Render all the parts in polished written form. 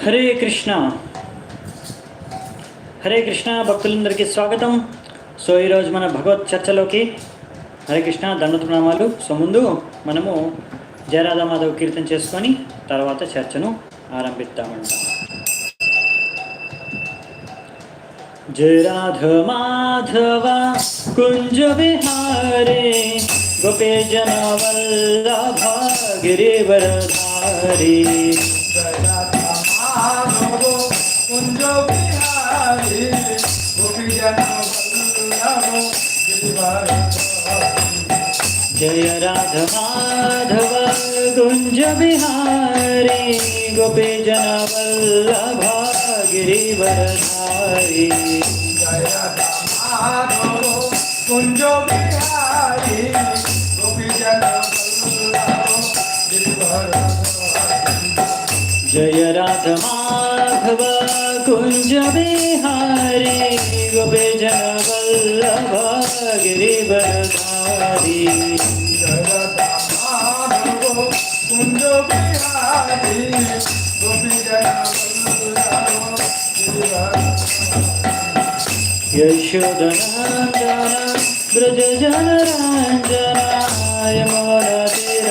హరే కృష్ణ హరే కృష్ణ భక్తులందరికీ స్వాగతం. సో ఈరోజు మన భగవత్ చర్చలోకి హరే కృష్ణ దండప్రణామాలు. సో ముందు మనము జయరాధా మాధవ్ కీర్తన చేసుకొని తర్వాత చర్చను ఆరంభిద్దామంట. జయ రాధ మాధవ కుంజ విహారే గోపే జన వల్లభ గిరివరధారి. జయ రాధ మాధవ కుంజ విహారే గోపే జన వల్లభ గిరివరధారి. జయ రాధ మాధవ కుంజ విహారే గోపే జన వల్లభ గిరివరధారి. జయ రాధ మాధవ కుంజ విహారే గోపీ జన వల్లభ గిరివరధారి. జయ రాధ మాధవ కుంజ విహారే గోపీ జన వల్లభ గిరివరధారి. జయ రాధ మాధవ కుంజ విహారే గోపీ జన వల్లభ యశోదనందన బ్రజ జనరంజన యమున తీర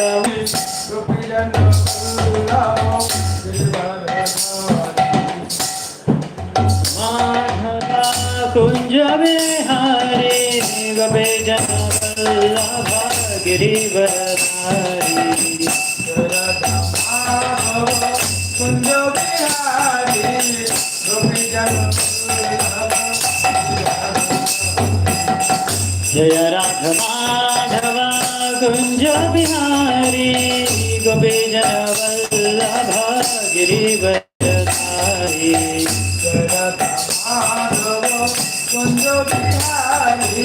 గోపీజన మాధవ కుంజ విహారే గోపీ జన వల్లభ గిరివరధారి. మాధవ కుంజ విహారే గోపీ జన జయ రాధ మాధవ కుంజ విహారీ గోపీ జన వల్లభ గిరివరధారి. జయ రాధ మాధవ కుంజ విహారీ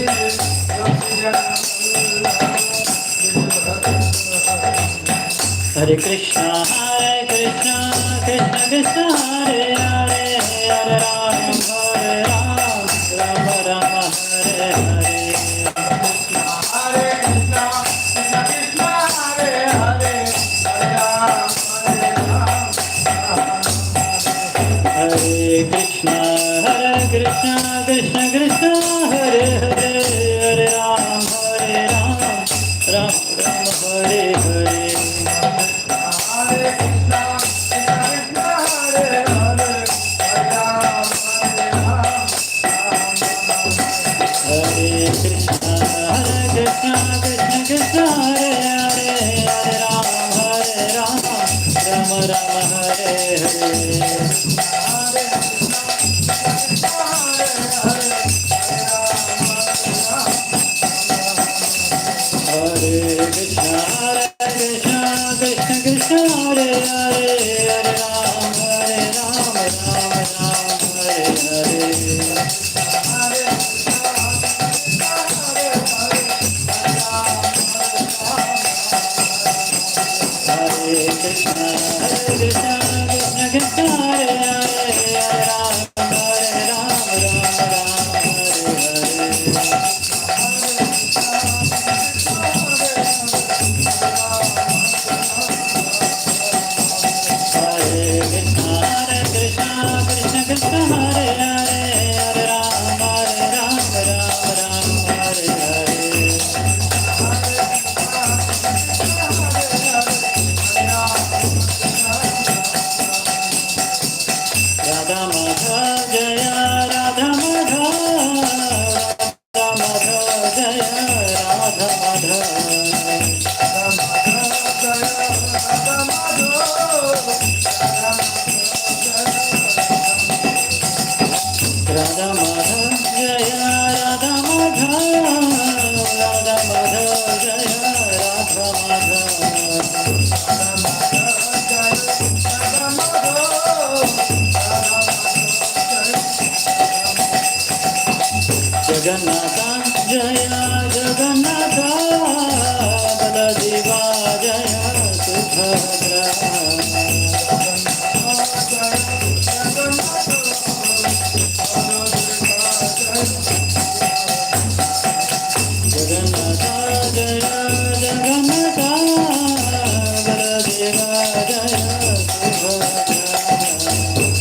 గోపీ జన వల్లభ గిరివరధారి. హరే కృష్ణ కృష్ణ కృష్ణ హరే హరే హరే రామ హరే రామ రామ రామ హరే హరే. హరే కృష్ణ కృష్ణ హరే హరే హరే రామ హరే రామ హరే కృష్ణ కృష్ణ కృష్ణ హరే హరే హరే రామ రామ రామ హరే హరే. జగన్నాథ జయ జగన్నాథ బలదేవా జయ సుభద్ర. జగన్నాథ జయ జగన్నాథ బలదేవా జయ సుభద్ర.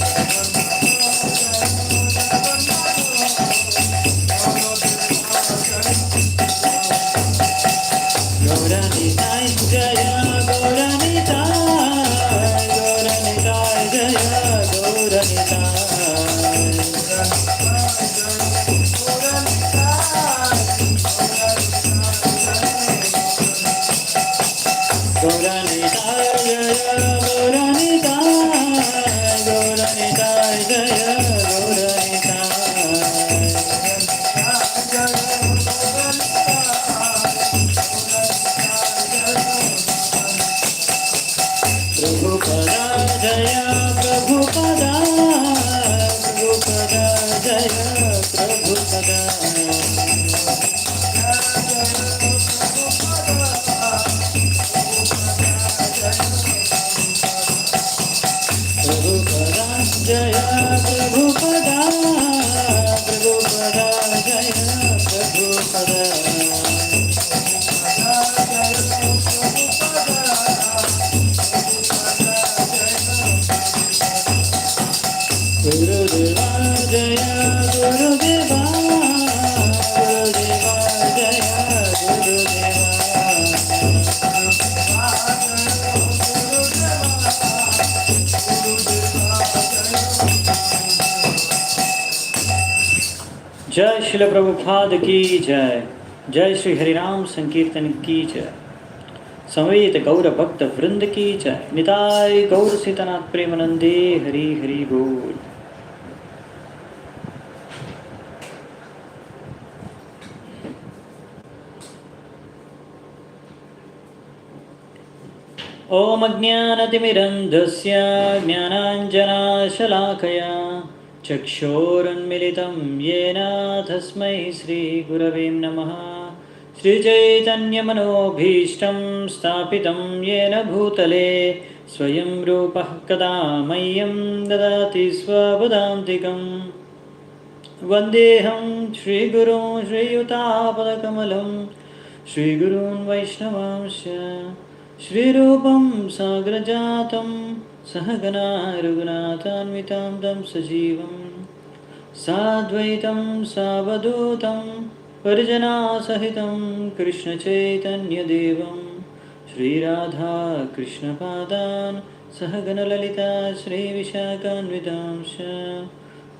ప్రభుపదా జయ ప్రభుపదా ప్రభుపదా జయ ప్రభుపదా ప్రభుపదా జయ ప్రభుపదా ప్రభుపదా జయ ప్రభుపదా గురుదేవా జయ గురుదేవా గురుదేవా జయ గురుదేవా जय श्रील प्रभुपाद की जय जय श्री हरिनाम संकीर्तन की जय समवेत गौर भक्त वृंद की जय निताय गौर सीतनाथ प्रेमानंदे हरि हरि बोल। ओम अज्ञानतिमिरन्धस्य ज्ञानाञ्जनाशलाकया चक्षुरुन्मिलितं येन तस्मै श्रीगुरवे नमः। श्रीचैतन्यमनोभीष्टं स्थापितं येन भूतले स्वयं रूपः कदा मह्यं ददाति स्वपदान्तिकं। वन्देऽहं श्रीगुरुं श्रीयुतापदकमलं श्रीगुरून् वैष्णवांश्च श्रीरूपं साग्रजातं सहगना रघुनाथान्वितां तं सजीवं साद्वैतं सावधूतं परिजनासहितं कृष्णचैतन्यदेवं श्रीराधा कृष्णपादान् सहगणललिता श्रीविशाखान्वितांश्च।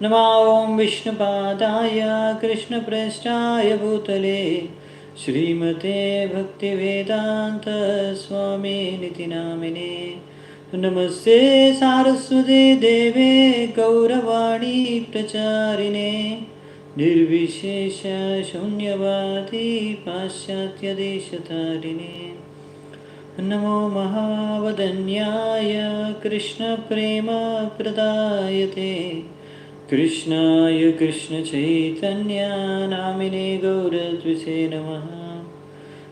नमो ॐ विष्णुपादाय कृष्णप्रेष्ठाय भूतले श्रीमते भक्तिवेदान्त स्वामिनिति नामिने। नमस्ते सारस्वते देवे गौरवाणी प्रचारिणे निर्विशेष शून्यवादी पाश्चात्यदेशतारिणे। नमो महावदन्याय कृष्णप्रेमप्रदायते कृष्णाय कृष्णचैतन्य नामिने गौरद्विषे नमः।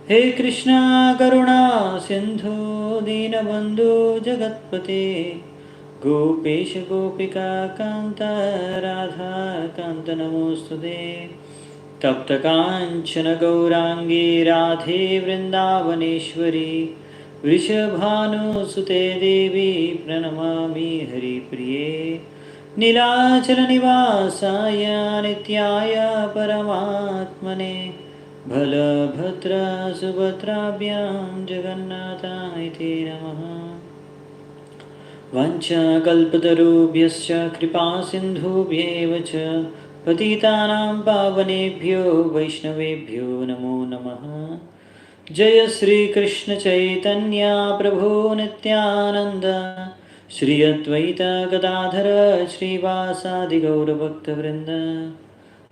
हे कृष्णा करुणा सिंधु दीनबंधु जगत्पते गोपेश गोपिका कांत राधा कांत नमोस्तुते। तप्त कांचन गौरांगी राधे वृंदावनेश्वरी वृषभानुसुते देवी प्रणमामि हरिप्रिये। नीलाचल निवासाय नित्याय परमात्मने बलभद्र सुभद्राभ्यां जगन्नाथाय ते नमः। वंशकल्पतरुभ्यश्च कृपासिन्धुभ्येव च पतितानां पावनेभ्यो वैष्णवेभ्यो नमो नमः। जय श्री कृष्ण चैतन्य प्रभु नित्यानंद श्री अद्वैत गदाधर श्रीवासादि गौरभक्तवृंद।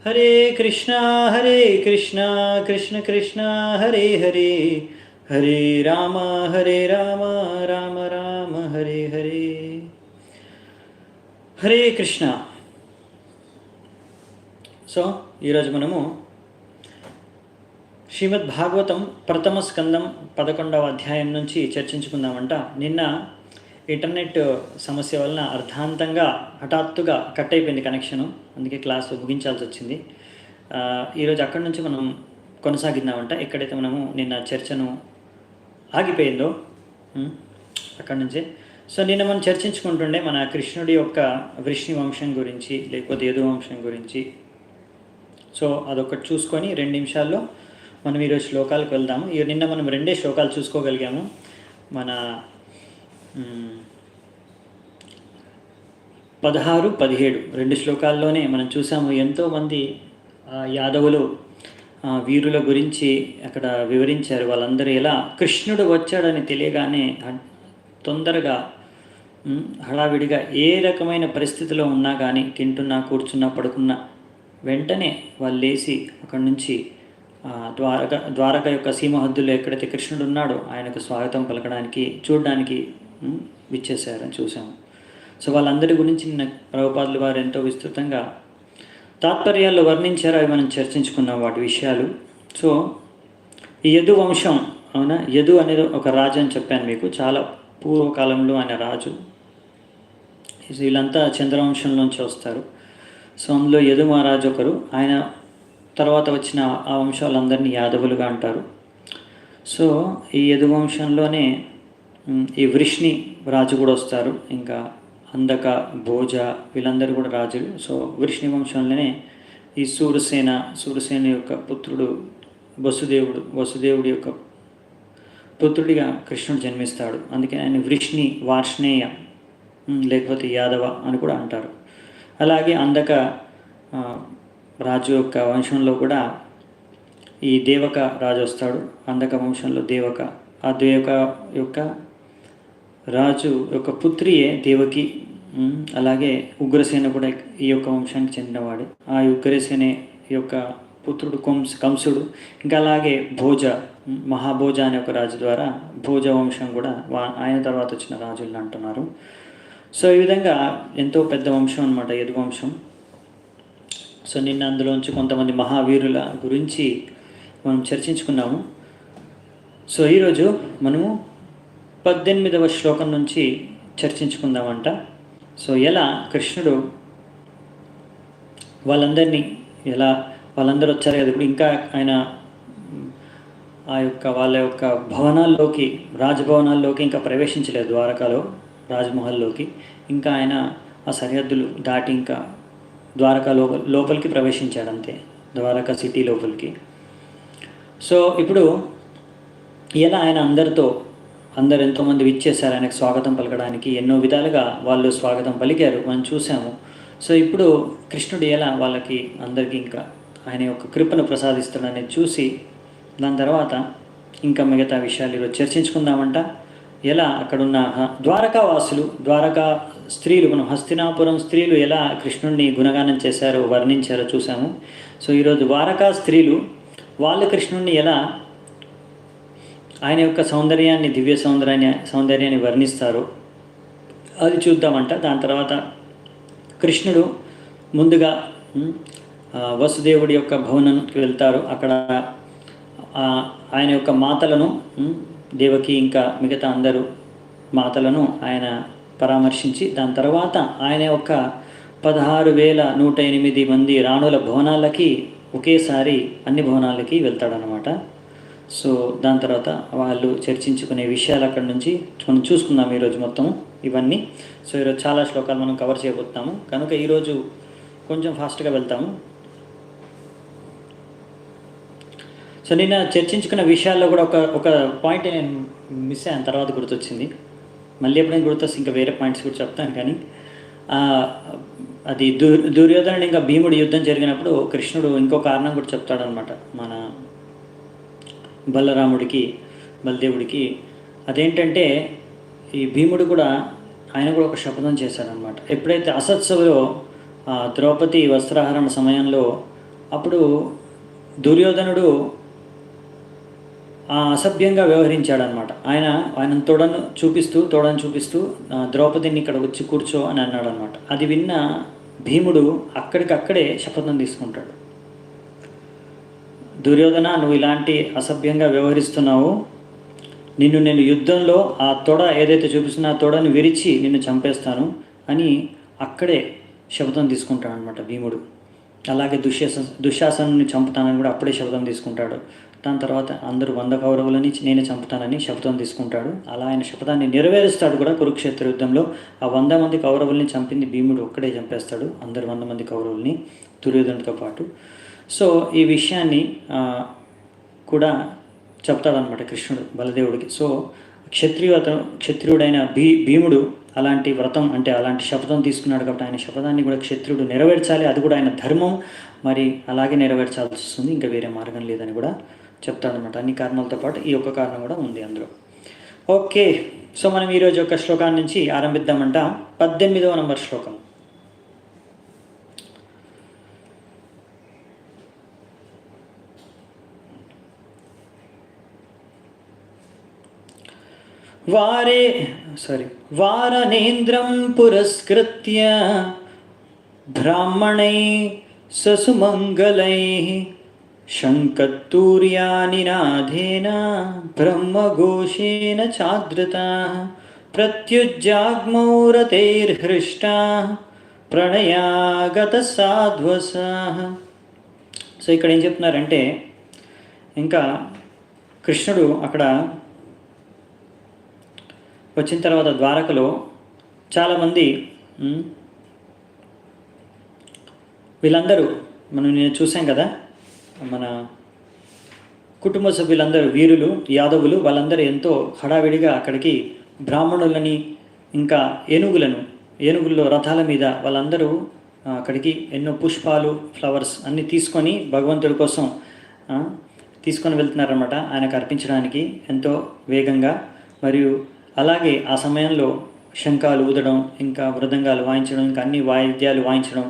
हरे कृष्णा कृष्ण कृष्ण हरे हरे हरे राम राम राम हरे हरे। हरे कृष्ण। సో ఈరోజు మనము శ్రీమద్ భాగవతం ప్రథమ స్కందం 11వ అధ్యాయం నుంచి చర్చించుకుందామంట. నిన్న ఇంటర్నెట్ సమస్య వలన అర్ధాంతంగా హఠాత్తుగా కట్ అయిపోయింది కనెక్షను, అందుకే క్లాసు ముగించాల్సి వచ్చింది. ఈరోజు అక్కడి నుంచి మనం కొనసాగిద్దామంట ఎక్కడైతే మనము నిన్న చర్చను ఆగిపోయిందో అక్కడి నుంచే. సో నిన్న మనం చర్చించుకుంటుండే మన కృష్ణుడి యొక్క వృష్ణి వంశం గురించి లేకపోతే యదు వంశం గురించి. సో అదొకటి చూసుకొని 2 నిమిషాల్లో మనం ఈరోజు శ్లోకాలకు వెళ్దాము. నిన్న మనం 2 శ్లోకాలు చూసుకోగలిగాము. మన 16, 17 2 శ్లోకాల్లోనే మనం చూసాము. ఎంతోమంది యాదవులు వీరుల గురించి అక్కడ వివరించారు. వాళ్ళందరూ ఎలా కృష్ణుడు వచ్చాడని తెలియగానే తొందరగా హడావిడిగా ఏ రకమైన పరిస్థితిలో ఉన్నా కానీ, తింటున్నా కూర్చున్నా పడుకున్నా వెంటనే వాళ్ళు లేచి అక్కడి నుంచి ద్వారక యొక్క సీమహద్దులో ఎక్కడైతే కృష్ణుడు ఉన్నాడో ఆయనకు స్వాగతం పలకడానికి, చూడడానికి విచ్చేశారని చూసాము. సో వాళ్ళందరి గురించి నిన్న ప్రభుపాదులు వారు ఎంతో విస్తృతంగా తాత్పర్యాల్లో వర్ణించారు. అవి మనం చర్చించుకున్నాం వాటి విషయాలు. సో ఈ యదు వంశం, అవునా, యదు అనేది ఒక రాజు అని చెప్పాను మీకు. చాలా పూర్వకాలంలో ఆయన రాజు. వీళ్ళంతా చంద్రవంశంలోంచి వస్తారు. సో అందులో యదు మహారాజు ఒకరు. ఆయన తర్వాత వచ్చిన ఆ వంశాలందరినీ యాదవులుగా అంటారు. సో ఈ యదు వంశంలోనే ఈ వృష్ణి రాజు కూడా వస్తారు. ఇంకా అందక, భోజ, వీళ్ళందరూ కూడా రాజులు. సో వృష్ణి వంశంలోనే ఈ సూరసేన యొక్క పుత్రుడు వసుదేవుడి యొక్క పుత్రుడిగా కృష్ణుడు జన్మిస్తాడు. అందుకే ఆయన వృష్ణి, వార్ష్ణేయ లేకపోతే యాదవ అని కూడా అంటారు. అలాగే అందక రాజు యొక్క వంశంలో కూడా ఈ దేవక రాజు వస్తాడు. అందక వంశంలో దేవక, ఆ దేవక యొక్క రాజు యొక్క పుత్రియే దేవకి. అలాగే ఉగ్రసేన కూడా ఈ యొక్క వంశానికి చెందినవాడు. ఆ ఉగ్రసేన యొక్క పుత్రుడు కంసుడు. ఇంకా అలాగే మహాభోజ అనే ఒక రాజు ద్వారా భోజ వంశం కూడా ఆయన తర్వాత వచ్చిన రాజులను అంటున్నారు. సో ఈ విధంగా ఎంతో పెద్ద వంశం అన్నమాట యదు వంశం. సో నిన్న అందులోంచి కొంతమంది మహావీరుల గురించి మనం చర్చించుకున్నాము. సో ఈరోజు మనము 18వ శ్లోకం నుంచి చర్చించుకుందామంట. సో ఎలా కృష్ణుడు వాళ్ళందరూ వచ్చారు కదా, ఇప్పుడు ఇంకా ఆయన వాళ్ళ యొక్క భవనాల్లోకి, రాజభవనాల్లోకి ఇంకా ప్రవేశించలేదు. ద్వారకాలో రాజ్మహల్లోకి ఇంకా ఆయన ఆ సరిహద్దులు దాటి ఇంకా ద్వారకా లోపలికి ప్రవేశించాడు అంతే, ద్వారకా సిటీ లోపలికి. సో ఇప్పుడు ఎలా ఆయన అందరు ఎంతోమంది విచ్చేశారు ఆయనకు స్వాగతం పలకడానికి. ఎన్నో విధాలుగా వాళ్ళు స్వాగతం పలికారు, మనం చూసాము. సో ఇప్పుడు కృష్ణుడు ఎలా వాళ్ళకి అందరికీ ఇంకా ఆయన యొక్క కృపను ప్రసాదిస్తాడనేది చూసి దాని తర్వాత ఇంకా మిగతా విషయాలు ఈరోజు చర్చించుకుందామంట. ఎలా అక్కడున్న ద్వారకా స్త్రీలు, మనం హస్తినాపురం స్త్రీలు ఎలా కృష్ణుడిని గుణగానం చేశారో, వర్ణించారో చూసాము. సో ఈరోజు ద్వారకా స్త్రీలు వాళ్ళు కృష్ణుడిని ఎలా ఆయన యొక్క దివ్య సౌందర్యాన్ని వర్ణిస్తారో అది చూద్దామంట. దాని తర్వాత కృష్ణుడు ముందుగా వసుదేవుడి యొక్క భవనానికి వెళ్తారు. అక్కడ ఆయన యొక్క మాతలను, దేవకి ఇంకా మిగతా అందరూ మాతలను ఆయన పరామర్శించి దాని తర్వాత ఆయన యొక్క 16,108 మంది రాణుల భవనాలకి ఒకేసారి అన్ని భవనాలకి వెళ్తాడనమాట. సో దాని తర్వాత వాళ్ళు చర్చించుకునే విషయాలు అక్కడి నుంచి మనం చూసుకుందాం ఈరోజు మొత్తం ఇవన్నీ. సో ఈరోజు చాలా శ్లోకాలు మనం కవర్ చేయబోతున్నాము కనుక ఈరోజు కొంచెం ఫాస్ట్గా వెళ్తాము. సో నిన్న చర్చించుకున్న విషయాల్లో కూడా ఒక పాయింట్ నేను మిస్ అయ్యాను, తర్వాత గుర్తొచ్చింది. మళ్ళీ ఎప్పుడైనా గుర్తొస్తే ఇంకా వేరే పాయింట్స్ కూడా చెప్తాను. కానీ అది దుర్యోధనుడు ఇంకా భీముడు యుద్ధం జరిగినప్పుడు కృష్ణుడు ఇంకో కారణం కూడా చెప్తాడనమాట మన బలదేవుడికి. అదేంటంటే ఈ భీముడు కూడా ఆయన కూడా ఒక శపథం చేశాడనమాట. ఎప్పుడైతే అసత్సభలో ద్రౌపది వస్త్రాహరణ సమయంలో అప్పుడు దుర్యోధనుడు అసభ్యంగా వ్యవహరించాడనమాట. ఆయన తోడను చూపిస్తూ ద్రౌపదిని ఇక్కడ వచ్చి కూర్చో అని అన్నాడు అనమాట. అది విన్న భీముడు అక్కడికక్కడే శపథం తీసుకుంటాడు. దుర్యోధన, నువ్వు ఇలాంటి అసభ్యంగా వ్యవహరిస్తున్నావు, నేను యుద్ధంలో ఆ తొడ ఏదైతే చూపిస్తున్నా ఆ తొడను విరిచి నిన్ను చంపేస్తాను అని అక్కడే శపథం తీసుకుంటాడు అనమాట భీముడు. అలాగే దుశ్శాసనుని చంపుతానని కూడా అప్పుడే శపథం తీసుకుంటాడు. దాని తర్వాత అందరూ 100 కౌరవులని నేనే చంపుతానని శపథం తీసుకుంటాడు. అలా ఆయన శపథాన్ని నెరవేరుస్తాడు కూడా. కురుక్షేత్ర యుద్ధంలో ఆ 100 మంది కౌరవుల్ని చంపింది భీముడు ఒక్కడే చంపేస్తాడు, అందరు 100 మంది కౌరవుల్ని దుర్యోధనుడితో పాటు. సో ఈ విషయాన్ని కూడా చెప్తాడనమాట కృష్ణుడు బలదేవుడికి. సో క్షత్రియుడైన భీముడు అలాంటి వ్రతం అంటే అలాంటి శపథం తీసుకున్నాడు కాబట్టి ఆయన శపథాన్ని కూడా క్షత్రియుడు నెరవేర్చాలి. అది కూడా ఆయన ధర్మం, మరి అలాగే నెరవేర్చాల్సి వస్తుంది, ఇంకా వేరే మార్గం లేదని కూడా చెప్తాడనమాట. అన్ని కారణాలతో పాటు ఈ ఒక్క కారణం కూడా ఉంది అందులో. ఓకే, సో మనం ఈరోజు యొక్క శ్లోకాన్ని నుంచి ఆరంభిద్దామంట. 18వ నంబర్ శ్లోకం. వారే వారనేంద్రం పురస్కృత్య బ్రాహ్మణై ససుమంగళై శంఖతూర్యానినాదేన బ్రహ్మఘోషేణ చాదృతా ప్రత్యుజ్జాగ్మౌరతైర్హృష్టా ప్రణయాగత సాధ్వసా. సో ఇక్కడ ఏం చెప్తున్నారంటే, ఇంకా కృష్ణుడు అక్కడ వచ్చిన తర్వాత ద్వారకలో చాలామంది వీళ్ళందరూ నేను చూసాం కదా, మన కుటుంబ సభ్యులందరూ వీరులు యాదవులు వాళ్ళందరూ ఎంతో హడావిడిగా అక్కడికి బ్రాహ్మణులని ఇంకా ఏనుగుల్లో రథాల మీద వాళ్ళందరూ అక్కడికి ఎన్నో పుష్పాలు ఫ్లవర్స్ అన్నీ తీసుకొని భగవంతుడి కోసం తీసుకొని వెళ్తున్నారన్నమాట, ఆయనకు అర్పించడానికి ఎంతో వేగంగా. మరియు అలాగే ఆ సమయంలో శంఖాలు ఊదడం, ఇంకా మృదంగాలు వాయించడం, ఇంకా అన్ని వాయిద్యాలు వాయించడం,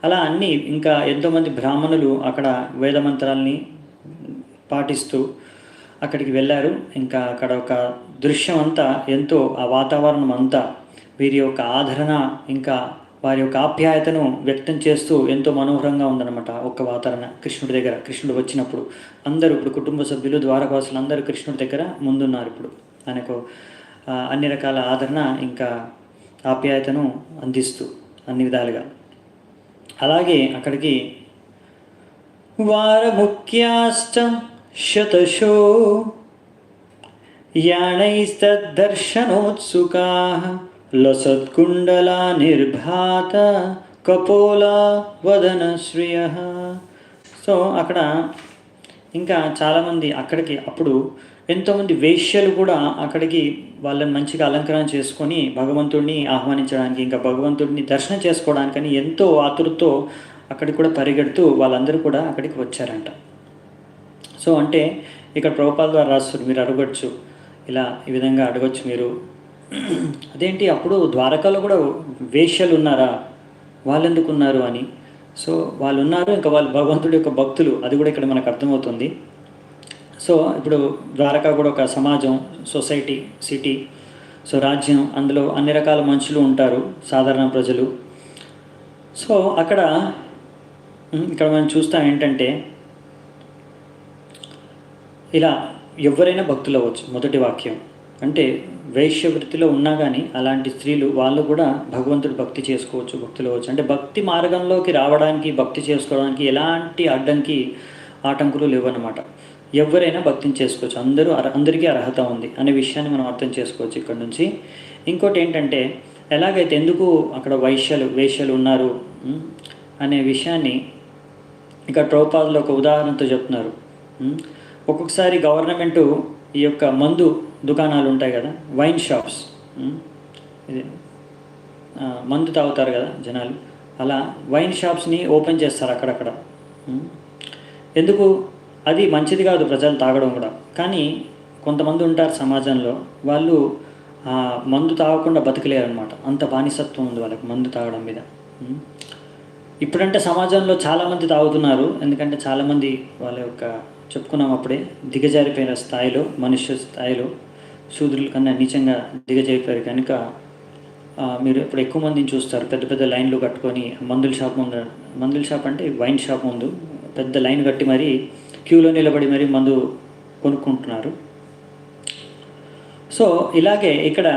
అలా అన్నీ ఇంకా ఎంతోమంది బ్రాహ్మణులు అక్కడ వేదమంత్రాల్ని పాటిస్తూ అక్కడికి వెళ్ళారు. ఇంకా అక్కడ ఒక దృశ్యం అంతా ఎంతో, ఆ వాతావరణం అంతా వీరి యొక్క ఆదరణ ఇంకా వారి యొక్క ఆప్యాయతను వ్యక్తం చేస్తూ ఎంతో మనోహరంగా ఉందన్నమాట ఒక్క వాతావరణ కృష్ణుడి దగ్గర. కృష్ణుడు వచ్చినప్పుడు అందరూ ఇప్పుడు కుటుంబ సభ్యులు ద్వారకాసులు అందరూ కృష్ణుడి దగ్గర ముందున్నారు. ఇప్పుడు ఆయనకు అన్ని రకాల ఆదరణ ఇంకా ఆప్యాయతను అందిస్తూ అన్ని విధాలుగా. అలాగే అక్కడికి వారముఖ్యాశ్చ శతశో యాణైస్తద్దర్శనోత్సుకాః లసత్కుండలా నిర్భాత కపోలా వదన శ్రియః. సో అక్కడ ఇంకా చాలామంది అక్కడికి అప్పుడు ఎంతోమంది వేశ్యలు కూడా అక్కడికి వాళ్ళని మంచిగా అలంకరణ చేసుకొని భగవంతుడిని ఆహ్వానించడానికి, ఇంకా భగవంతుడిని దర్శనం చేసుకోవడానికని ఎంతో ఆతురతో అక్కడికి కూడా పరిగెడుతూ వాళ్ళందరూ కూడా అక్కడికి వచ్చారంట. సో అంటే ఇక్కడ ప్రభుపాద ద్వారా రాస్తారు, మీరు అడగచ్చు, ఇలా ఈ విధంగా అడగచ్చు మీరు, అదేంటి అప్పుడు ద్వారకాలో కూడా వేశ్యలు ఉన్నారా, వాళ్ళు ఎందుకు ఉన్నారు అని. సో వాళ్ళు ఉన్నారు, ఇంకా వాళ్ళు భగవంతుడి యొక్క భక్తులు, అది కూడా ఇక్కడ మనకు అర్థమవుతుంది. సో ఇప్పుడు ద్వారకా కూడా ఒక సమాజం, సొసైటీ, సిటీ, సో రాజ్యం, అందులో అన్ని రకాల మనుషులు ఉంటారు, సాధారణ ప్రజలు. సో ఇక్కడ మనం చూస్తాం ఏంటంటే, ఇలా ఎవరైనా భక్తులు అవ్వచ్చు. మొదటి వాక్యం అంటే వైశ్య వృత్తిలో ఉన్నా కానీ అలాంటి స్త్రీలు వాళ్ళు కూడా భగవంతుడు భక్తి చేసుకోవచ్చు, భక్తులు అవ్వచ్చు. అంటే భక్తి మార్గంలోకి రావడానికి, భక్తి చేసుకోవడానికి ఎలాంటి ఆటంకులు లేవన్నమాట. ఎవరైనా భక్తిని చేసుకోవచ్చు, అందరికీ అర్హత ఉంది అనే విషయాన్ని మనం అర్థం చేసుకోవచ్చు ఇక్కడ నుంచి. ఇంకోటి ఏంటంటే, ఎలాగైతే ఎందుకు అక్కడ వేశ్యలు ఉన్నారు అనే విషయాన్ని ఇక్కడ ప్రభుపాదులు ఒక ఉదాహరణతో చెప్తున్నారు. ఒక్కొక్కసారి గవర్నమెంటు ఈ యొక్క మందు దుకాణాలు ఉంటాయి కదా, వైన్ షాప్స్, ఇది మందు తాగుతారు కదా జనాలు, అలా వైన్ షాప్స్ని ఓపెన్ చేస్తారు అక్కడక్కడ. ఎందుకు? అది మంచిది కాదు ప్రజలు తాగడం కూడా. కానీ కొంతమంది ఉంటారు సమాజంలో, వాళ్ళు మందు తాగకుండా బతకలేరు అనమాట, అంత బానిసత్వం ఉంది వాళ్ళకి మందు తాగడం మీద. ఇప్పుడంటే సమాజంలో చాలామంది తాగుతున్నారు, ఎందుకంటే చాలామంది వాళ్ళ యొక్క చెప్పుకున్నాం అప్పుడే దిగజారిపోయిన స్థాయిలో, మనుష్య స్థాయిలో శూద్రుల కన్నా నీచంగా దిగజారిపోయారు కనుక మీరు ఇప్పుడు ఎక్కువ మందిని చూస్తారు పెద్ద పెద్ద లైన్లు కట్టుకొని మందుల షాప్ అంటే వైన్ షాప్ ముందు పెద్ద లైన్ కట్టి మరీ క్యూలో నిలబడి మరీ మందు కొనుక్కుంటున్నారు. సో ఇలాగే ఇక్కడ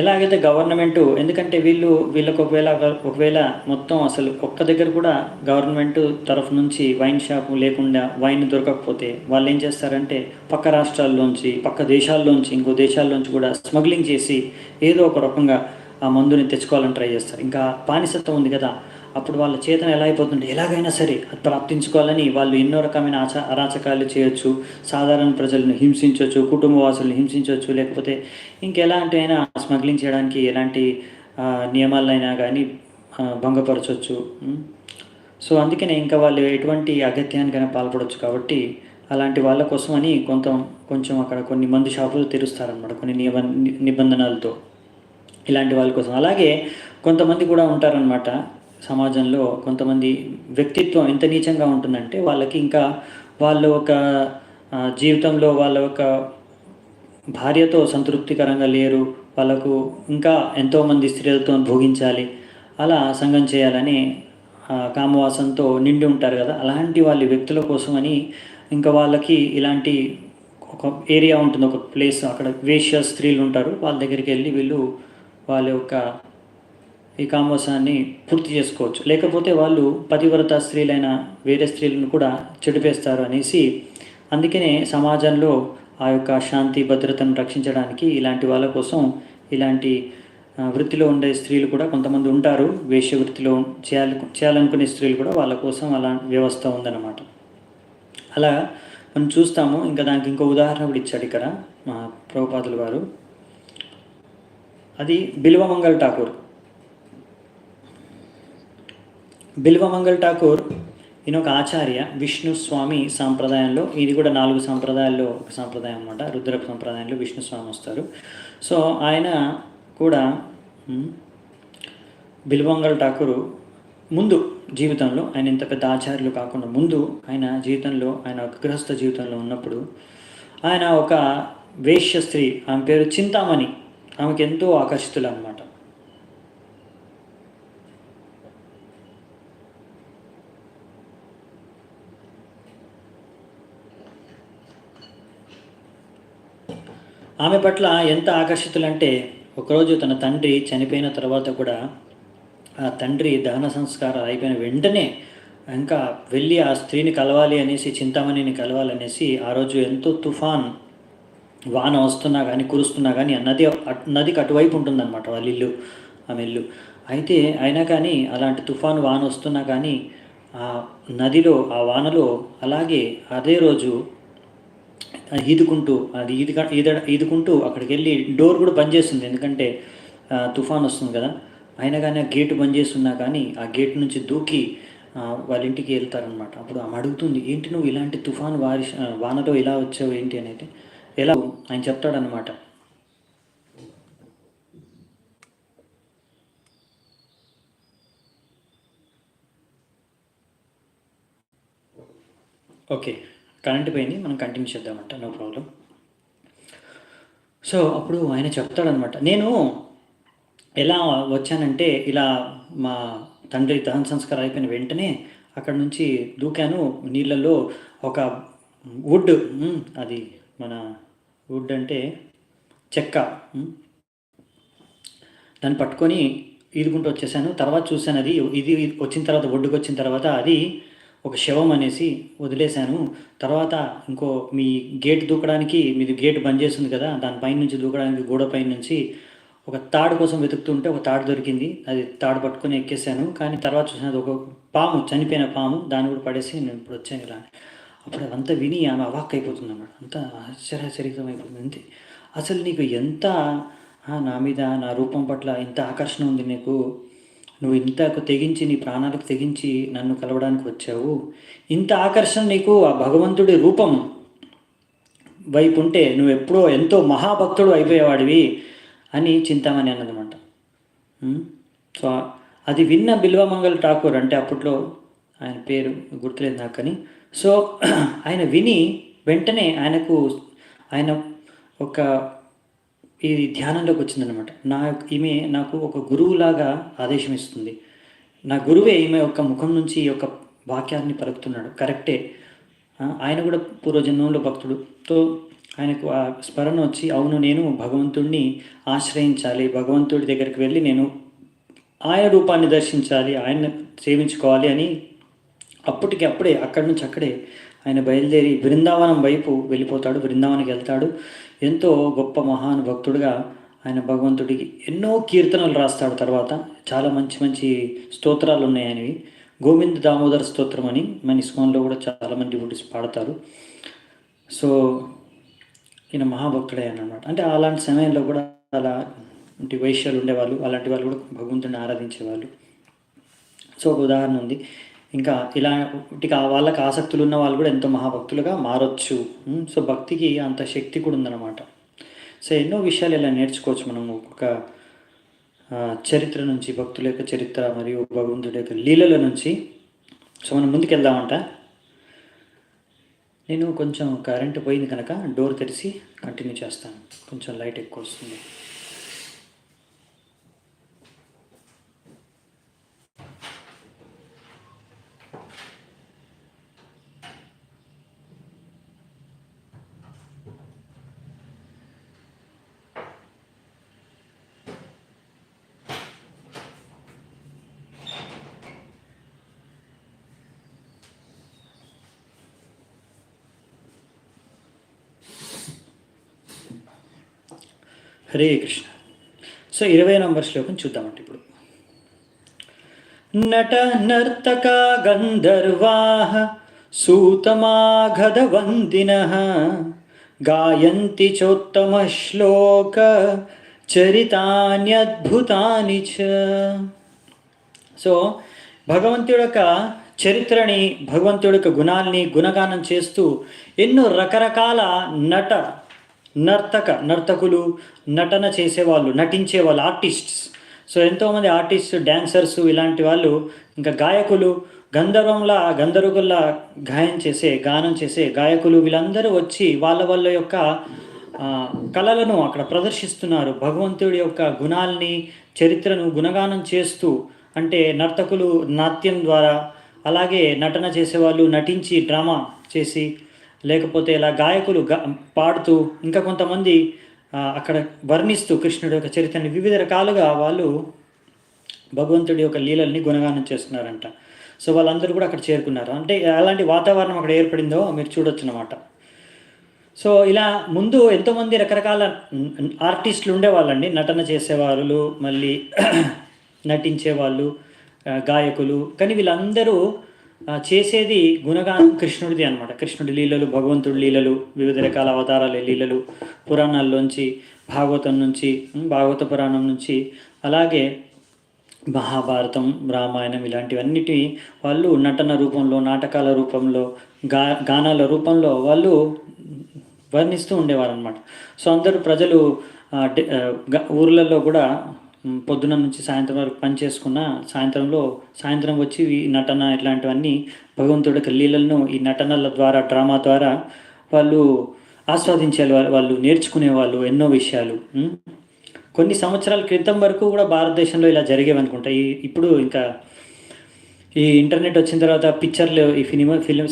ఎలాగైతే గవర్నమెంటు, ఎందుకంటే వీళ్ళకు ఒకవేళ మొత్తం అసలు ఒక్క దగ్గర కూడా గవర్నమెంట్ తరఫు నుంచి వైన్ షాపు లేకుండా వైన్ దొరకకపోతే వాళ్ళు ఏం చేస్తారంటే పక్క రాష్ట్రాల్లోంచి, పక్క దేశాల్లోంచి, ఇంకో దేశాల్లోంచి కూడా స్మగ్లింగ్ చేసి ఏదో ఒక రకంగా ఆ మందుని తెచ్చుకోవాలని ట్రై చేస్తారు. ఇంకా బానిసత్వం ఉంది కదా, అప్పుడు వాళ్ళ చేతన ఎలా అయిపోతుంటే ఎలాగైనా సరే అది ప్రాప్తించుకోవాలని వాళ్ళు ఎన్నో రకమైన అరాచకాలు చేయొచ్చు, సాధారణ ప్రజలను హింసించవచ్చు, కుటుంబవాసులను హింసించవచ్చు, లేకపోతే ఇంకెలాంటి అయినా స్మగ్లింగ్ చేయడానికి ఎలాంటి నియమాలైనా కానీ భంగపరచవచ్చు. సో అందుకనే ఇంకా వాళ్ళు ఎటువంటి అగత్యానికైనా పాల్పడవచ్చు. కాబట్టి అలాంటి వాళ్ళ కోసం అని కొంచెం అక్కడ కొన్ని మందు షాపులు తెరుస్తారనమాట కొన్ని నిబంధనలతో, ఇలాంటి వాళ్ళ కోసం. అలాగే కొంతమంది కూడా ఉంటారనమాట సమాజంలో, కొంతమంది వ్యక్తిత్వం ఎంత నీచంగా ఉంటుందంటే వాళ్ళకి ఇంకా వాళ్ళ ఒక జీవితంలో వాళ్ళ ఒక భార్యతో సంతృప్తికరంగా లేరు, వాళ్ళకు ఇంకా ఎంతోమంది స్త్రీలతో భోగించాలి, అలా సంఘం చేయాలని కామవాసంతో నిండి ఉంటారు కదా, అలాంటి వాళ్ళ వ్యక్తుల కోసమని ఇంకా వాళ్ళకి ఇలాంటి ఒక ఏరియా ఉంటుంది, ఒక ప్లేస్, అక్కడ వేశ్య స్త్రీలు ఉంటారు, వాళ్ళ దగ్గరికి వెళ్ళి వీళ్ళు వాళ్ళ యొక్క ఈ కామవాసాన్ని పూర్తి చేసుకోవచ్చు. లేకపోతే వాళ్ళు పతివ్రత స్త్రీలైన వేరే స్త్రీలను కూడా చెడిపేస్తారు అనేసి, అందుకనే సమాజంలో ఆ యొక్క శాంతి భద్రతను రక్షించడానికి ఇలాంటి వాళ్ళ కోసం ఇలాంటి వృత్తిలో ఉండే స్త్రీలు కూడా కొంతమంది ఉంటారు. వేశ్య వృత్తిలో చేయాలనుకునే స్త్రీలు కూడా వాళ్ళ కోసం అలా వ్యవస్థ ఉందన్నమాట. అలా మనం చూస్తాము. ఇంకా దానికి ఇంకో ఉదాహరణ కూడా ఇచ్చాడు ఇక్కడ మా ప్రభుపాదులు వారు. అది బిల్వమంగళ్ ఠాకూర్. బిల్వమంగళ్ ఠాకూర్ ఈయన ఒక ఆచార్య, విష్ణు స్వామి సాంప్రదాయంలో, ఇది కూడా 4 సాంప్రదాయాల్లో ఒక సాంప్రదాయం అన్నమాట. రుద్ర సాంప్రదాయంలో విష్ణు స్వామి వస్తారు. సో ఆయన కూడా బిల్వమంగళ్ ఠాకూర్ ముందు జీవితంలో, ఆయన ఇంత పెద్ద ఆచార్యులు కాకుండా ముందు ఆయన జీవితంలో, ఆయన గృహస్థ జీవితంలో ఉన్నప్పుడు ఆయన ఒక వేశ్య స్త్రీ, ఆమె పేరు చింతామణి, ఆమెకు ఎంతో ఆకర్షితులు అన్నమాట. ఆమె పట్ల ఎంత ఆకర్షితులంటే, ఒకరోజు తన తండ్రి చనిపోయిన తర్వాత కూడా ఆ తండ్రి దహన సంస్కారం అయిపోయిన వెంటనే ఇంకా వెళ్ళి ఆ స్త్రీని కలవాలి అనేసి, చింతామణిని కలవాలనేసి, ఆ రోజు ఎంతో తుఫాన్ వాన వస్తున్నా కానీ కురుస్తున్నా కానీ ఆ నదికి అటువైపు ఉంటుందన్నమాట వాళ్ళ ఇల్లు, ఆమె ఇల్లు. అయితే అయినా కానీ అలాంటి తుఫాన్ వాన వస్తున్నా కానీ ఆ నదిలో ఆ వానలో అలాగే అదే రోజు ఈదుకుంటూ, అది ఈదుకుంటూ అక్కడికి వెళ్ళి డోర్ కూడా బంద్ చేస్తుంది, ఎందుకంటే తుఫాన్ వస్తుంది కదా. అయినా కానీ ఆ గేటు బంద్ చేస్తున్నా కానీ ఆ గేట్ నుంచి దూకి వాళ్ళ ఇంటికి వెళ్తారనమాట. అప్పుడు ఆమె అడుగుతుంది, ఏంటి నువ్వు ఇలాంటి తుఫాన్ వానలో ఇలా వచ్చావు ఏంటి అనేది. ఎలా ఆయన చెప్తాడనమాట. ఓకే, కరెంట్ పోయింది, మనం కంటిన్యూ చేద్దామంట, నో ప్రాబ్లం. సో అప్పుడు ఆయన చెప్తాడనమాట, నేను ఎలా వచ్చానంటే ఇలా మా తండ్రి దహన సంస్కారం అయిపోయిన వెంటనే అక్కడ నుంచి దూకాను నీళ్ళల్లో. ఒక వుడ్, అది మన వుడ్ అంటే చెక్క, దాన్ని పట్టుకొని ఈదుకుంటూ వచ్చేసాను. తర్వాత చూశాను, అది ఇది వచ్చిన తర్వాత, ఒడ్డుకు వచ్చిన తర్వాత అది ఒక శవం అనేసి వదిలేశాను. తర్వాత ఇంకో మీ గేట్ దూకడానికి, మీది గేట్ బంద్ చేస్తుంది కదా, దానిపైన నుంచి దూకడానికి గోడ పైన నుంచి ఒక తాడు కోసం వెతుకుతుంటే ఒక తాడు దొరికింది, అది తాడు పట్టుకొని ఎక్కేసాను. కానీ తర్వాత చూసినది ఒక పాము, చనిపోయిన పాము, దాన్ని కూడా పడేసి నేను ఇప్పుడు వచ్చాను ఇలా. అప్పుడు అదంతా విని ఆమె అవాక్ అయిపోతుంది అన్నమాట, అంతా ఆశ్చర్యచరితం అయిపోతుంది. అంతే, అసలు నీకు ఎంత నా మీద, నా రూపం పట్ల ఇంత ఆకర్షణ ఉంది నీకు, నువ్వు ఇంతకు తెగించి, నీ ప్రాణాలకు తెగించి నన్ను కలవడానికి వచ్చావు, ఇంత ఆకర్షణ నీకు ఆ భగవంతుడి రూపం వైపు ఉంటే నువ్వు ఎప్పుడో ఎంతో మహాభక్తుడు అయిపోయేవాడివి అని చింతామణి అన్నదన్నమాట. సో అది విన్న బిల్వమంగళ్ ఠాకూర్, అంటే అప్పట్లో ఆయన పేరు గుర్తులేదు నాకు కానీ, సో ఆయన విని వెంటనే ఆయన ఒక ఇది ధ్యానంలోకి వచ్చిందనమాట. ఈమె నాకు ఒక గురువులాగా ఆదేశం ఇస్తుంది, నా గురువే ఈమె యొక్క ముఖం నుంచి ఈ యొక్క వాక్యాన్ని పలుకుతున్నాడు, కరెక్టే. ఆయన కూడా పూర్వజన్మంలో భక్తుడుతో ఆయనకు ఆ స్మరణ వచ్చి, అవును నేను భగవంతుడిని ఆశ్రయించాలి, భగవంతుడి దగ్గరికి వెళ్ళి నేను ఆయన రూపాన్ని దర్శించాలి, ఆయన సేవించుకోవాలి అని అప్పుడే అక్కడి నుంచి అక్కడే ఆయన బయలుదేరి బృందావనం వైపు వెళ్ళిపోతాడు, బృందావనానికి వెళ్తాడు. ఎంతో గొప్ప మహానుభక్తుడుగా ఆయన భగవంతుడికి ఎన్నో కీర్తనలు రాస్తాడు. తర్వాత చాలా మంచి మంచి స్తోత్రాలు ఉన్నాయి ఆయనవి. గోవింద దామోదర స్తోత్రం అని మన ఇస్కాన్లో కూడా చాలామంది బుద్ధిస్ట్ పాడతారు. సో ఈయన మహాభక్తుడే అన్నమాట. అంటే అలాంటి సమయంలో కూడా అలాంటి వైశ్యాలు ఉండేవాళ్ళు, అలాంటి వాళ్ళు కూడా భగవంతుడిని ఆరాధించేవాళ్ళు. సో ఒక ఉదాహరణ ఉంది. ఇంకా ఇలాంటి వాళ్ళకి ఆసక్తులు ఉన్న వాళ్ళు కూడా ఎంతో మహాభక్తులుగా మారొచ్చు. సో భక్తికి అంత శక్తి కూడా ఉందన్నమాట. సో ఎన్నో విషయాలు ఇలా నేర్చుకోవచ్చు మనం ఒక చరిత్ర నుంచి, భక్తుల యొక్క చరిత్ర మరియు భగవంతుడి యొక్క లీలల నుంచి. సో మనం ముందుకెళ్దామంట. నేను కొంచెం కరెంటు పోయింది కనుక డోర్ తెరిచి కంటిన్యూ చేస్తాను. కొంచెం లైట్ ఎక్కువ వస్తుంది. హరే కృష్ణ. సో 20వ శ్లోకం చూద్దామంటే ఇప్పుడు. నట నర్తక గంధర్వా సూతమాఘదవందిన గాయంతి చోత్తమ శ్లోక చరితాన్యద్భుతాని చ. సో భగవంతుడి యొక్క చరిత్రని, భగవంతుడి యొక్క గుణాలని గుణగానం చేస్తూ ఎన్నో రకరకాల నర్తకులు, నటన చేసేవాళ్ళు, నటించేవాళ్ళు, ఆర్టిస్ట్స్. సో ఎంతోమంది ఆర్టిస్ట్, డ్యాన్సర్స్, ఇలాంటి వాళ్ళు, ఇంకా గాయకులు, గంధర్వుల్లా గానం చేసే గాయకులు, వీళ్ళందరూ వచ్చి వాళ్ళ యొక్క కళలను అక్కడ ప్రదర్శిస్తున్నారు. భగవంతుడి యొక్క గుణాలని, చరిత్రను గుణగానం చేస్తూ, అంటే నర్తకులు నాట్యం ద్వారా, అలాగే నటన చేసేవాళ్ళు నటించి డ్రామా చేసి, లేకపోతే ఇలా గాయకులు పాడుతూ, ఇంకా కొంతమంది అక్కడ వర్ణిస్తూ కృష్ణుడి యొక్క చరిత్రని వివిధ రకాలుగా వాళ్ళు భగవంతుడి యొక్క లీలల్ని గుణగానం చేస్తున్నారంట. సో వాళ్ళందరూ కూడా అక్కడ చేరుకున్నారు. అంటే అలాంటి వాతావరణం అక్కడ ఏర్పడిందో మీరు చూడొచ్చు అన్నమాట. సో ఇలా ముందు ఎంతోమంది రకరకాల ఆర్టిస్టులు ఉండేవాళ్ళండి. నటన చేసేవాళ్ళు, మళ్ళీ నటించేవాళ్ళు, గాయకులు. కానీ వీళ్ళందరూ చేసేది గుణగానం కృష్ణుడిది అనమాట. కృష్ణుడి లీలలు, భగవంతుడి లీలలు, వివిధ రకాల అవతారాల లీలలు, పురాణాల్లోంచి, భాగవత పురాణం నుంచి, అలాగే మహాభారతం, రామాయణం, ఇలాంటివన్నిటి వాళ్ళు నటన రూపంలో, నాటకాల రూపంలో, గానాల రూపంలో వాళ్ళు వర్ణిస్తూ ఉండేవారు అనమాట. సో అందరూ ప్రజలు ఊర్లలో కూడా పొద్దున నుంచి సాయంత్రం వరకు పని చేసుకున్న సాయంత్రం వచ్చి ఈ నటన ఇట్లాంటివన్నీ భగవంతుడి యొక్క లీలలను ఈ నటనల ద్వారా, డ్రామా ద్వారా వాళ్ళు ఆస్వాదించాలి, వాళ్ళు నేర్చుకునేవాళ్ళు ఎన్నో విషయాలు. కొన్ని సంవత్సరాల క్రితం వరకు కూడా భారతదేశంలో ఇలా జరిగేవనుకుంటా. ఇప్పుడు ఇంకా ఈ ఇంటర్నెట్ వచ్చిన తర్వాత, పిక్చర్లు, ఈ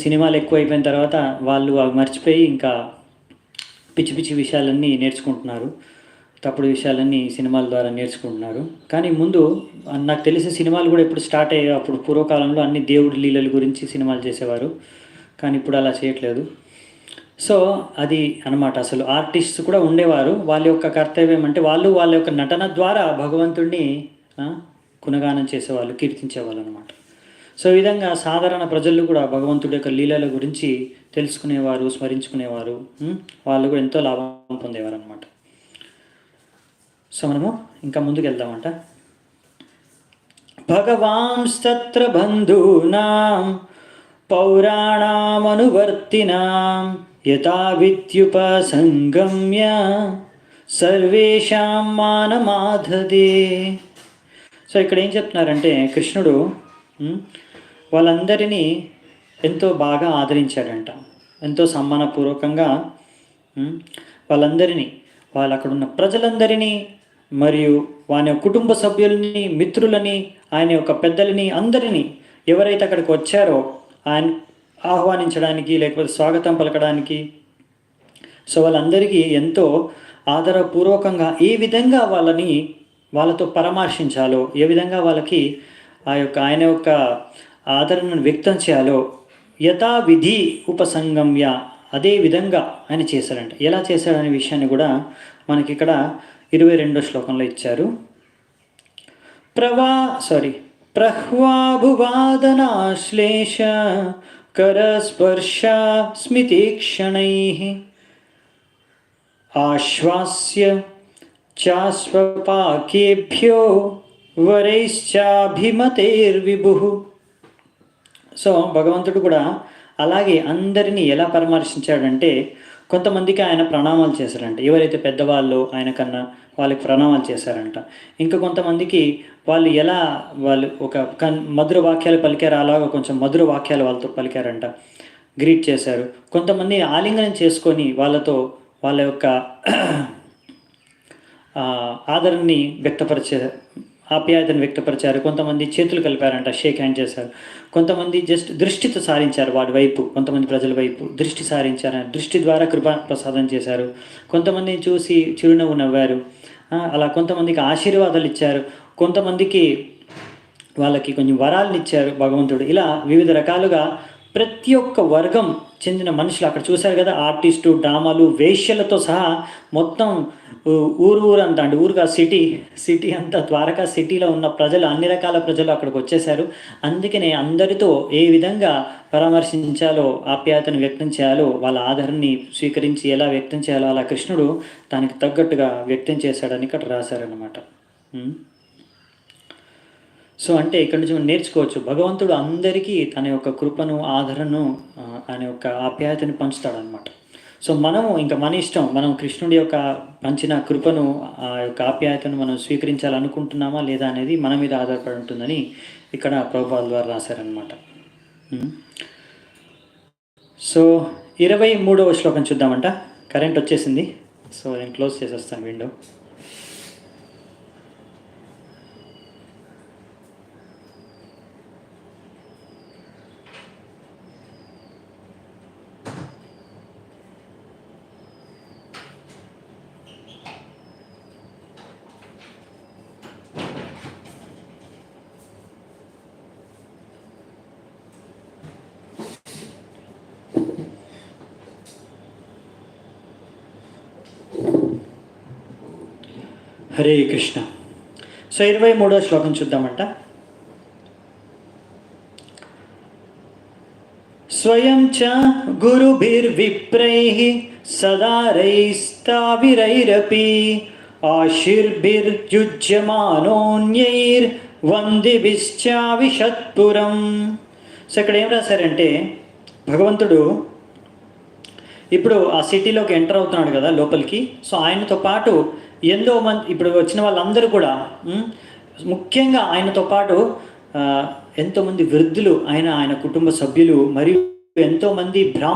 సినిమాలు ఎక్కువ అయిపోయిన తర్వాత వాళ్ళు అవి మర్చిపోయి ఇంకా పిచ్చి పిచ్చి విషయాలన్నీ నేర్చుకుంటున్నారు. తప్పుడు విషయాలన్నీ సినిమాల ద్వారా నేర్చుకుంటున్నారు. కానీ ముందు నాకు తెలిసి సినిమాలు కూడా ఎప్పుడు స్టార్ట్ అయ్యాయి, అప్పుడు పూర్వకాలంలో అన్ని దేవుడి లీలల గురించి సినిమాలు చేసేవారు. కానీ ఇప్పుడు అలా చేయట్లేదు. సో అది అనమాట. అసలు ఆర్టిస్ట్స్ కూడా ఉండేవారు. వాళ్ళ యొక్క కర్తవ్యం అంటే వాళ్ళ యొక్క నటన ద్వారా భగవంతుడిని గుణగానం చేసేవాళ్ళు, కీర్తించేవాళ్ళు అనమాట. సో ఈ విధంగా సాధారణ ప్రజలు కూడా భగవంతుడి యొక్క లీలల గురించి తెలుసుకునేవారు, స్మరించుకునేవారు. వాళ్ళు కూడా ఎంతో లాభం పొందేవారు అనమాట. సో మనము ఇంకా ముందుకు వెళ్దామంట. భగవాంస్తత్ర బంధూనాం పౌరాణామనువర్తినాం యథా విద్యుపసంగమ్య సర్వేషాం మానమాధదే. సో ఇక్కడ ఏం చెప్తున్నారంటే, కృష్ణుడు వాళ్ళందరినీ ఎంతో బాగా ఆదరించాడంట, ఎంతో సమ్మానపూర్వకంగా వాళ్ళందరినీ, వాళ్ళు అక్కడ ఉన్న ప్రజలందరినీ, మరియు వాని యొక్క కుటుంబ సభ్యులని, మిత్రులని, ఆయన యొక్క పెద్దలని, అందరినీ ఎవరైతే అక్కడికి వచ్చారో ఆయన ఆహ్వానించడానికి, లేకపోతే స్వాగతం పలకడానికి, సో వాళ్ళందరికీ ఎంతో ఆదరపూర్వకంగా ఏ విధంగా వాళ్ళతో పరామర్శించాలో, ఏ విధంగా వాళ్ళకి ఆయన యొక్క ఆదరణను వ్యక్తం చేయాలో యథావిధి ఉపసంగమ్య, అదే విధంగా ఆయన చేశాడంట. ఎలా చేశాడనే విషయాన్ని కూడా మనకి ఇక్కడ 22వ శ్లోకంలో ఇచ్చారు. ప్రహ్వాభువాదనాశ్లేష కరస్పర్శ స్మితీక్షణైః ఆశ్వాస్య చాస్వపాకేభ్యో వరైశ్చాభిమతేర్విభుః. సో భగవంతుడు కూడా అలాగే అందరినీ ఎలా పరామర్శించాడంటే, కొంతమందికి ఆయన ప్రణామాలు చేశారంట. ఎవరైతే పెద్దవాళ్ళు ఆయన కన్నా వాళ్ళకి ప్రణామాలు చేశారంట. ఇంకా కొంతమందికి వాళ్ళు ఒక మధుర వాక్యాలు పలికారు, అలాగా కొంచెం మధుర వాక్యాలు వాళ్ళతో పలికారంట. గ్రీట్ చేశారు. కొంతమంది ఆలింగనం చేసుకొని వాళ్ళతో వాళ్ళ యొక్క ఆదరణని వ్యక్తపరిచారు, ఆప్యాయతను వ్యక్తపరిచారు. కొంతమంది చేతులు కలిపారంట, షేక్ హ్యాండ్ చేశారు. కొంతమంది జస్ట్ దృష్టితో సారించారు వాడి వైపు, కొంతమంది ప్రజల వైపు దృష్టి సారించారు, దృష్టి ద్వారా కృపా ప్రసాదం చేశారు. కొంతమందిని చూసి చిరునవ్వు నవ్వారు. అలా కొంతమందికి ఆశీర్వాదాలు ఇచ్చారు, కొంతమందికి వాళ్ళకి కొంచెం వరాలను ఇచ్చారు భగవంతుడు. ఇలా వివిధ రకాలుగా ప్రతి ఒక్క వర్గం చెందిన మనుషులు అక్కడ చూశారు కదా, ఆర్టిస్టు, డ్రామాలు, వేశ్యలతో సహా మొత్తం ఊరంతా, అంటే ఊరుగా సిటీ అంతా, ద్వారకా సిటీలో ఉన్న ప్రజలు, అన్ని రకాల ప్రజలు అక్కడికి వచ్చేసారు. అందుకనే అందరితో ఏ విధంగా పరామర్శించాలో, ఆప్యాయతను వ్యక్తం చేయాలో, వాళ్ళ ఆదరణని స్వీకరించి ఎలా వ్యక్తం చేయాలో అలా కృష్ణుడు దానికి తగ్గట్టుగా వ్యక్తం చేశాడని ఇక్కడ రాశారనమాట. సో అంటే ఇక్కడ నుంచి మనం నేర్చుకోవచ్చు, భగవంతుడు అందరికీ తన యొక్క కృపను, ఆదరణను, ఆయన యొక్క ఆప్యాయతని పంచుతాడనమాట. సో మనము ఇంకా మన ఇష్టం, మనం కృష్ణుడి యొక్క పంచిన కృపను, ఆ యొక్క ఆప్యాయతను మనం స్వీకరించాలనుకుంటున్నామా లేదా అనేది మన మీద ఆధారపడి ఉంటుందని ఇక్కడ ప్రభుపాదుల ద్వారా రాశారనమాట. సో 23వ శ్లోకం చూద్దామంట. కరెంట్ వచ్చేసింది, సో నేను క్లోజ్ చేసేస్తాను విండో. హరే కృష్ణ. సో 23వ శ్లోకం చూద్దామంట. స్వయం చ గురుభిర్విప్రైః సదారైస్తావిరైరపి ఆశీర్భిర్యుజ్యమానోన్యైర్వందిభిశ్చావిషత్పురం. సో ఇక్కడ ఏం రాశారంటే, భగవంతుడు ఇప్పుడు ఆ సిటీలోకి ఎంటర్ అవుతున్నాడు కదా లోపలికి. సో ఆయనతో పాటు ఎంతో మంది, ఇప్పుడు వచ్చిన వాళ్ళందరూ కూడా, ముఖ్యంగా ఆయనతో పాటు ఎంతోమంది వృద్ధులు, ఆయన కుటుంబ సభ్యులు, మరియు ఎంతోమంది